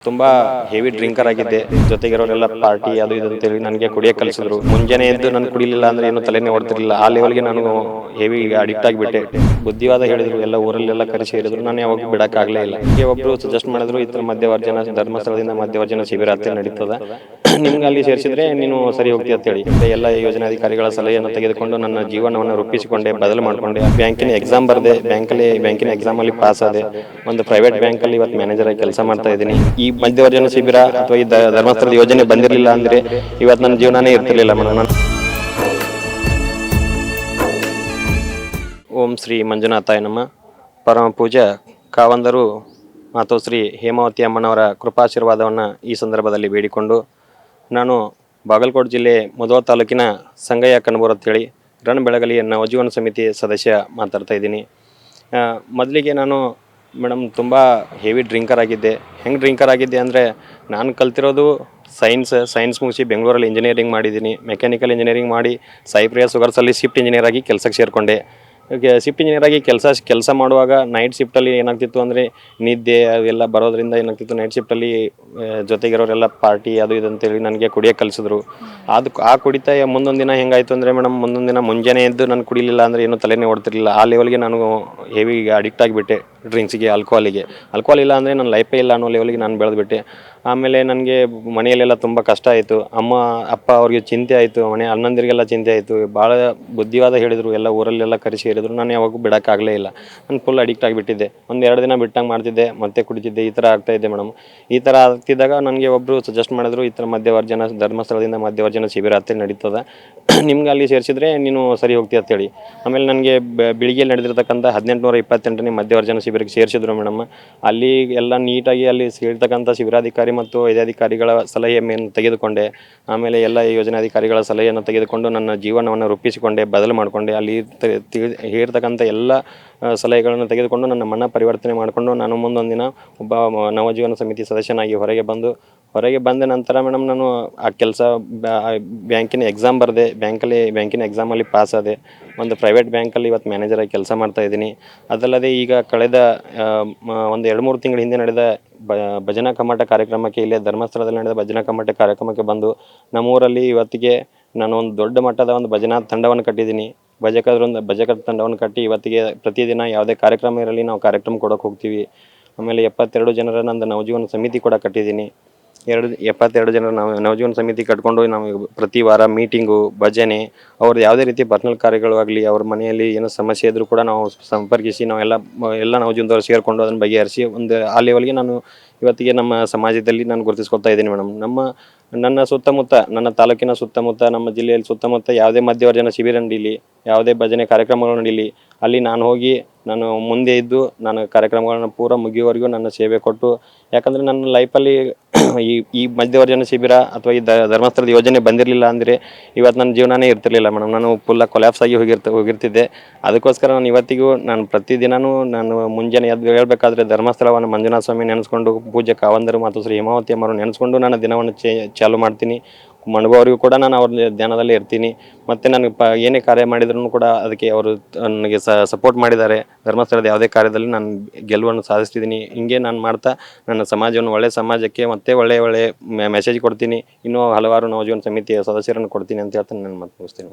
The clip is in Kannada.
ತುಂಬಾ ಹೆವಿ ಡ್ರಿಂಕರ್ ಆಗಿದ್ದೆ. ಜೊತೆಗಿರೋರೆಲ್ಲ ಪಾರ್ಟಿ ಅದು ಇದು ಅಂತೇಳಿ ನನಗೆ ಕುಡಿಯಕ್ಕೆ ಕಲಿಸಿದ್ರು. ಮುಂಜಾನೆ ಎದ್ದು ನಾನು ಕುಡಿಲಿಲ್ಲ ಅಂದ್ರೆ ಏನು ತಲೆನೇ ಓಡ್ತಿರ್ಲಿಲ್ಲ. ಆ ಲೆವೆಲ್ಗೆ ನಾನು ಹೆವಿ ಅಡಿಕ್ಟ್ ಆಗಿಬಿಟ್ಟೆ. ಬುದ್ಧಿವಾದ ಹೇಳಿದ್ರು, ಎಲ್ಲ ಊರಲ್ಲೆಲ್ಲ ಕರೆಸಿ ಹೇಳಿದ್ರು. ನಾನು ಯಾವಾಗ ಬಿಡಕ್ಕಾಗಲೇ ಇಲ್ಲ. ಹೀಗೆ ಒಬ್ರು ಸಜೆಸ್ಟ್ ಮಾಡಿದ್ರು, ಈ ಥರ ಮಧ್ಯವರ್ಜನ ಧರ್ಮಸ್ಥಳದಿಂದ ಮಧ್ಯವರ್ಜನ ಶಿಬಿರ ಅಂತ ನಡೀತದ, ನಿಮ್ಗೆ ಅಲ್ಲಿ ಸೇರಿಸಿದ್ರೆ ನೀನು ಸರಿ ಹೋಗ್ತೀಯ ಅಂತೇಳಿ ಎಲ್ಲ ಯೋಜನಾಧಿಕಾರಿಗಳ ಸಲಹೆಯನ್ನು ತೆಗೆದುಕೊಂಡು ನನ್ನ ಜೀವನವನ್ನು ರೂಪಿಸಿಕೊಂಡೆ, ಬದಲು ಮಾಡಿಕೊಂಡೆ. ಬ್ಯಾಂಕಿನ ಎಕ್ಸಾಮ್ ಬರೆದೆ, ಬ್ಯಾಂಕಿನ ಎಕ್ಸಾಮ್ ಅಲ್ಲಿ ಪಾಸ್ ಆದೆ. ಒಂದು ಪ್ರೈವೇಟ್ ಬ್ಯಾಂಕ್ ಅಲ್ಲಿ ಇವತ್ತು ಮ್ಯಾನೇಜರ್ ಆಗಿ ಕೆಲಸ ಮಾಡ್ತಾ ಇದ್ದೀನಿ. ಈ ಮಧ್ಯವರ್ಜನ ಶಿಬಿರ ಅಥವಾ ಈ ಧರ್ಮಸ್ಥಳದ ಯೋಜನೆ ಬಂದಿರಲಿಲ್ಲ ಅಂದ್ರೆ ಇವತ್ತು ನನ್ನ ಜೀವನನೇ ಇರ್ತಿರ್ಲಿಲ್ಲ ಮೇಡಮ್. ಓಂ ಶ್ರೀ ಮಂಜುನಾಥಾಯ ನಮಃ. ಪರಮ ಪೂಜ್ಯ ಕಾವಂದರು ಮಾತೋಶ್ರೀ ಹೇಮಾವತಿ ಅಮ್ಮನವರ ಕೃಪಾಶೀರ್ವಾದವನ್ನು ಈ ಸಂದರ್ಭದಲ್ಲಿ ಬೇಡಿಕೊಂಡು, ನಾನು ಬಾಗಲಕೋಟೆ ಜಿಲ್ಲೆ ಮುಧೋಳ ತಾಲೂಕಿನ ಸಂಗಯ್ಯ ಕನಬೂರ್ ಅಂತೇಳಿ ರಣಬೆಳಗಲಿ ನವಜೀವನ ಸಮಿತಿ ಸದಸ್ಯ ಮಾತಾಡ್ತಾ ಇದ್ದೀನಿ. ಮೊದಲಿಗೆ ನಾನು ಮೇಡಮ್ ತುಂಬ ಹೆವಿ ಡ್ರಿಂಕರ್ ಆಗಿದ್ದೆ. ಹೆಂಗೆ ಡ್ರಿಂಕರ್ ಆಗಿದ್ದೆ ಅಂದರೆ, ನಾನು ಕಲ್ತಿರೋದು ಸೈನ್ಸ್ ಮುಗಿಸಿ ಬೆಂಗಳೂರಲ್ಲಿ ಇಂಜಿನಿಯರಿಂಗ್ ಮಾಡಿದ್ದೀನಿ. ಮೆಕ್ಯಾನಿಕಲ್ ಇಂಜಿನಿಯರಿಂಗ್ ಮಾಡಿ ಸಾಯಿಪ್ರಿಯಾ ಸುಗರ್ಸಲ್ಲಿ ಶಿಫ್ಟ್ ಇಂಜಿನಿಯರ್ ಆಗಿ ಕೆಲಸಕ್ಕೆ ಸೇರಿಕೊಂಡೆ. ಶಿಫ್ಟ್ ಇಂಜಿನಿಯರ್ ಆಗಿ ಕೆಲಸ ಮಾಡುವಾಗ ನೈಟ್ ಶಿಫ್ಟಲ್ಲಿ ಏನಾಗ್ತಿತ್ತು ಅಂದರೆ, ನಿದ್ದೆ ಅವೆಲ್ಲ ಬರೋದ್ರಿಂದ ಏನಾಗ್ತಿತ್ತು, ನೈಟ್ ಶಿಫ್ಟಲ್ಲಿ ಜೊತೆಗಿರೋರೆಲ್ಲ ಪಾರ್ಟಿ ಅದು ಇದು ಅಂತೇಳಿ ನನಗೆ ಕುಡಿಯೋಕ್ಕೆ ಕಲಿಸಿದ್ರು. ಆ ಕುಡಿತಾ ಮುಂದೊಂದು ದಿನ ಹೆಂಗಾಯಿತು ಅಂದರೆ ಮೇಡಮ್, ಮುಂದೊಂದು ದಿನ ಮುಂಜಾನೆ ಎದ್ದು ನಾನು ಕುಡಿಲಿಲ್ಲ ಅಂದರೆ ಏನು ತಲೆನೇ ಓಡ್ತಿರ್ಲಿಲ್ಲ. ಆ ಲೆವೆಲ್ಗೆ ನಾನು ಹೆವಿ ಅಡಿಕ್ಟ್ ಆಗಿಬಿಟ್ಟೆ ಡ್ರಿಂಕ್ಸಿಗೆ, ಆಲ್ಕೋಹಾಲ್ ಇಲ್ಲ ಅಂದರೆ ನನ್ನ ಲೈಫೇ ಇಲ್ಲ ಅನ್ನೋ ಲೆವೆಲ್ಗೆ ನಾನು ಬೆಳೆದ್ಬಿಟ್ಟೆ. ಆಮೇಲೆ ನನಗೆ ಮನೆಯಲ್ಲೆಲ್ಲ ತುಂಬ ಕಷ್ಟ ಆಯಿತು. ಅಪ್ಪ ಅವ್ರಿಗೆ ಚಿಂತೆ ಆಯಿತು, ಮನೆ ಅಣ್ಣಂದಿರಿಗೆಲ್ಲ ಚಿಂತೆ ಆಯಿತು. ಭಾಳ ಬುದ್ಧಿವಾದ ಹೇಳಿದರು, ಎಲ್ಲ ಊರಲ್ಲೆಲ್ಲ ಕರೆಸಿ ಹೇಳಿದರು. ನಾನು ಯಾವಾಗೂ ಬಿಡೋಕ್ಕಾಗಲೇ ಇಲ್ಲ. ನಾನು ಫುಲ್ ಅಡಿಕ್ಟ್ ಆಗಿಬಿಟ್ಟಿದ್ದೆ. ಎರಡು ದಿನ ಬಿಟ್ಟಂಗೆ ಮಾಡ್ತಿದ್ದೆ, ಮತ್ತೆ ಕುಡಿತಿದ್ದೆ. ಈ ಥರ ಆಗ್ತಾಯಿದ್ದೆ ಮೇಡಮ್. ಈ ಥರ ಆಗ್ತಿದ್ದಾಗ ನನಗೆ ಒಬ್ಬರು ಸಜೆಸ್ಟ್ ಮಾಡಿದ್ರು, ಈ ಥರ ಧರ್ಮಸ್ಥಳದಿಂದ ಮಧ್ಯವರ್ಜನ ಶಿಬಿರ ಅಂತೇಳಿ ನಡೀತದೆ, ನಿಮ್ಗೆ ಅಲ್ಲಿ ಸೇರಿಸಿದ್ರೆ ನೀನು ಸರಿ ಹೋಗ್ತೀಯ ಅಂತೇಳಿ. ಆಮೇಲೆ ನನಗೆ ಬೆಳಿಗ್ಗೆಯಲ್ಲಿ ನಡೆದಿರ್ತಕ್ಕಂಥ 1828ನೇ ಮಧ್ಯವರ್ಜನ ಶಿಬಿರಕ್ಕೆ ಸೇರಿಸಿದ್ರು ಮೇಡಮ್. ಅಲ್ಲಿ ಎಲ್ಲ ನೀಟಾಗಿ ಅಲ್ಲಿ ಸೇರ್ತಕ್ಕಂಥ ಶಿಬಿರಾಧಿಕಾರಿ ಮತ್ತು ವೈದ್ಯಾಧಿಕಾರಿಗಳ ಸಲಹೆ ಮೇಲೆ ತೆಗೆದುಕೊಂಡೆ. ಆಮೇಲೆ ಎಲ್ಲ ಯೋಜನಾಧಿಕಾರಿಗಳ ಸಲಹೆಯನ್ನು ತೆಗೆದುಕೊಂಡು ನನ್ನ ಜೀವನವನ್ನು ರೂಪಿಸಿಕೊಂಡೆ, ಬದಲು ಮಾಡಿಕೊಂಡೆ. ಅಲ್ಲಿ ಹೇಳ್ತಕ್ಕಂಥ ಎಲ್ಲ ಸಲಹೆಗಳನ್ನು ತೆಗೆದುಕೊಂಡು ನನ್ನ ಮನ ಪರಿವರ್ತನೆ ಮಾಡಿಕೊಂಡು, ನಾನು ಮುಂದೊಂದು ದಿನ ಒಬ್ಬ ನವಜೀವನ ಸಮಿತಿ ಸದಸ್ಯನಾಗಿ ಹೊರಗೆ ಬಂದ ನಂತರ ಮೇಡಮ್, ನಾನು ಆ ಕೆಲಸ ಬ್ಯಾಂಕಿನ ಎಕ್ಸಾಮ್ ಬರೆದೆ, ಬ್ಯಾಂಕಿನ ಎಕ್ಸಾಮಲ್ಲಿ ಪಾಸ್ ಆದೆ. ಒಂದು ಪ್ರೈವೇಟ್ ಬ್ಯಾಂಕಲ್ಲಿ ಇವತ್ತು ಮ್ಯಾನೇಜರ್ ಆಗಿ ಕೆಲಸ ಮಾಡ್ತಾ ಇದ್ದೀನಿ. ಅದಲ್ಲದೆ ಈಗ ಕಳೆದ ಒಂದು 2-3 ತಿಂಗಳ ಹಿಂದೆ ನಡೆದ ಭಜನಾ ಕಮ್ಮಟ ಕಾರ್ಯಕ್ರಮಕ್ಕೆ, ಇಲ್ಲೇ ಧರ್ಮಸ್ಥಳದಲ್ಲಿ ನಡೆದ ಭಜನಾ ಕಮ್ಮಟ ಕಾರ್ಯಕ್ರಮಕ್ಕೆ ಬಂದು ನಮ್ಮೂರಲ್ಲಿ ಇವತ್ತಿಗೆ ನಾನು ಒಂದು ದೊಡ್ಡ ಮಟ್ಟದ ಒಂದು ಭಜನಾ ತಂಡವನ್ನು ಕಟ್ಟಿದ್ದೀನಿ. ಭಜಕರ ತಂಡವನ್ನು ಕಟ್ಟಿ ಇವತ್ತಿಗೆ ಪ್ರತಿದಿನ ಯಾವುದೇ ಕಾರ್ಯಕ್ರಮ ಇರಲಿ ನಾವು ಕಾರ್ಯಕ್ರಮ ಕೊಡೋಕೆ ಹೋಗ್ತೀವಿ. ಆಮೇಲೆ 72 ಜನರ ನಂದು ನವಜೀವನ ಸಮಿತಿ ಕೂಡ ಕಟ್ಟಿದ್ದೀನಿ. 72 ಜನರ ನವಜೀವನ ಸಮಿತಿ ಕಟ್ಕೊಂಡು ನಾವು ಪ್ರತಿ ವಾರ ಮೀಟಿಂಗು, ಭಜನೆ, ಅವ್ರದ್ದು ಯಾವುದೇ ರೀತಿ ಪರ್ಸನಲ್ ಕಾರ್ಯಗಳು ಆಗಲಿ, ಅವ್ರ ಮನೆಯಲ್ಲಿ ಏನೋ ಸಮಸ್ಯೆ ಇದ್ದರೂ ಕೂಡ ನಾವು ಸಂಪರ್ಕಿಸಿ ನಾವೆಲ್ಲ ನವಜೀವನದವ್ರು ಸೇರಿಕೊಂಡು ಅದನ್ನು ಬಗೆಹರಿಸಿ ಒಂದು ಆ ಲೆವೆಲ್ಗೆ ನಾನು ಇವತ್ತಿಗೆ ನಮ್ಮ ಸಮಾಜದಲ್ಲಿ ನಾನು ಗುರುತಿಸ್ಕೊಳ್ತಾ ಇದ್ದೀನಿ ಮೇಡಮ್. ನನ್ನ ಸುತ್ತಮುತ್ತ, ನನ್ನ ತಾಲೂಕಿನ ಸುತ್ತಮುತ್ತ, ನಮ್ಮ ಜಿಲ್ಲೆಯಲ್ಲಿ ಸುತ್ತಮುತ್ತ ಯಾವುದೇ ಮಧ್ಯವರ್ಜನ ಶಿಬಿರ ನಡೀಲಿ, ಯಾವುದೇ ಭಜನೆ ಕಾರ್ಯಕ್ರಮಗಳು ನಡೀಲಿ, ಅಲ್ಲಿ ನಾನು ಹೋಗಿ ನಾನು ಮುಂದೆ ಇದ್ದು ನಾನು ಕಾರ್ಯಕ್ರಮಗಳನ್ನ ಪೂರ ಮುಗಿಯುವವರೆಗೂ ನನ್ನ ಸೇವೆ ಕೊಟ್ಟು, ಯಾಕಂದರೆ ನನ್ನ ಲೈಫಲ್ಲಿ ಈ ಮಧ್ಯವರ್ಜನ ಶಿಬಿರ ಅಥವಾ ಈ ಧರ್ಮಸ್ಥಳದ ಯೋಜನೆ ಬಂದಿರಲಿಲ್ಲ ಅಂದರೆ ಇವತ್ತು ನನ್ನ ಜೀವನನೇ ಇರ್ತಿರ್ಲಿಲ್ಲ ಮೇಡಮ್. ನಾನು ಫುಲ್ಲ ಕೊಲ್ಯಾಪ್ಸ್ ಆಗಿ ಹೋಗಿರ್ತಿದ್ದೆ. ಅದಕ್ಕೋಸ್ಕರ ನಾನು ಇವತ್ತಿಗೂ ಪ್ರತಿದಿನನೂ ನಾನು ಮುಂಜಾನೆ ಎದ್ದು ಹೇಳ್ಬೇಕಾದ್ರೆ ಧರ್ಮಸ್ಥಳವನ್ನು ಮಂಜುನಾಥ ಸ್ವಾಮಿ ನೆನೆಸ್ಕೊಂಡು, ಪೂಜ್ಯ ಕಾವಂದರು ಮತ್ತು ಶ್ರೀ ಹೇಮಾವತಿ ಅಮ್ಮರು ನೆನೆಸ್ಕೊಂಡು ನನ್ನ ದಿನವನ್ನು ಚಾಲು ಮಾಡ್ತೀನಿ. ಮಣಗುವವರೆಗೂ ಕೂಡ ನಾನು ಅವ್ರ ಧ್ಯಾನದಲ್ಲೇ ಇರ್ತೀನಿ. ಮತ್ತು ನನಗೆ ಏನೇ ಕಾರ್ಯ ಮಾಡಿದ್ರೂ ಕೂಡ ಅದಕ್ಕೆ ಅವರು ನನಗೆ ಸಪೋರ್ಟ್ ಮಾಡಿದ್ದಾರೆ. ಧರ್ಮಸ್ಥಳದ ಯಾವುದೇ ಕಾರ್ಯದಲ್ಲಿ ನಾನು ಗೆಲುವನ್ನು ಸಾಧಿಸ್ತಿದ್ದೀನಿ. ಹಿಂಗೆ ನಾನು ಮಾಡ್ತಾ ನನ್ನ ಸಮಾಜವನ್ನು ಒಳ್ಳೆಯ ಸಮಾಜಕ್ಕೆ ಮತ್ತೆ ಒಳ್ಳೆಯ ಮೆಸೇಜ್ ಕೊಡ್ತೀನಿ. ಇನ್ನೂ ಹಲವಾರು ನವಜೀವನ ಸಮಿತಿಯ ಸದಸ್ಯರನ್ನು ಕೊಡ್ತೀನಿ ಅಂತ ಹೇಳ್ತೀನಿ. ನಾನು ಮತ್ತೆ ಮುಗಿಸ್ತೀನಿ.